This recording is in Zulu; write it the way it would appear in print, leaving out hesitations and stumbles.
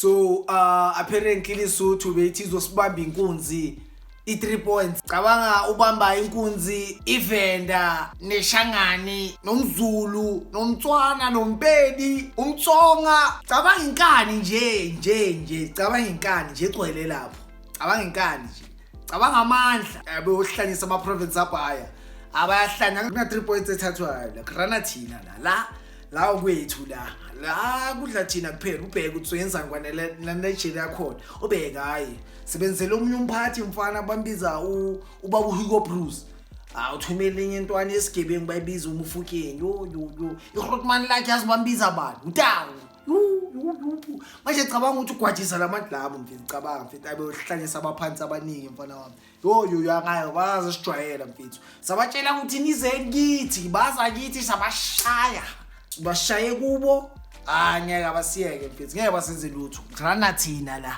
So apparently Lesotho bethi izosibamba inkunzi i3 points. Cabanga ubamba inkunzi iVenda neShangani noMzulu noMtswana noMpedi uMtsonga. Cabanga inkani nje cabanga inkani nje egcwele lapho. Cabanga inkani nje. Cabanga amandla abeyohlanyisa ama province abaya. Abayahlanya kuna 3 points ethathwayo la grana thina la kwethu la kudla thina kuphela ubheke ukuthi uyenza ngwanele Nigeria khona ubheke hayi sebenzele omunye umphathi mfana bambiza ubaba uHugo Bruce uthumele enye intwana yesigebengu bayibiza uMufukeni yo iHrotman lakhe yazibambiza abantu utawu manje cabanga ukuthi ugwajisa lamadlabo mfethu cabanga mfethu abeyohlanyisa abaphansi abaningi mfana wami yo angayo baza sijwayela mfethu sabatshela ukuthi nize kithi baza kithi sabashaya bashaye kubo ngeke abasiyeke mfethu ngeke basenze lutho grana thina la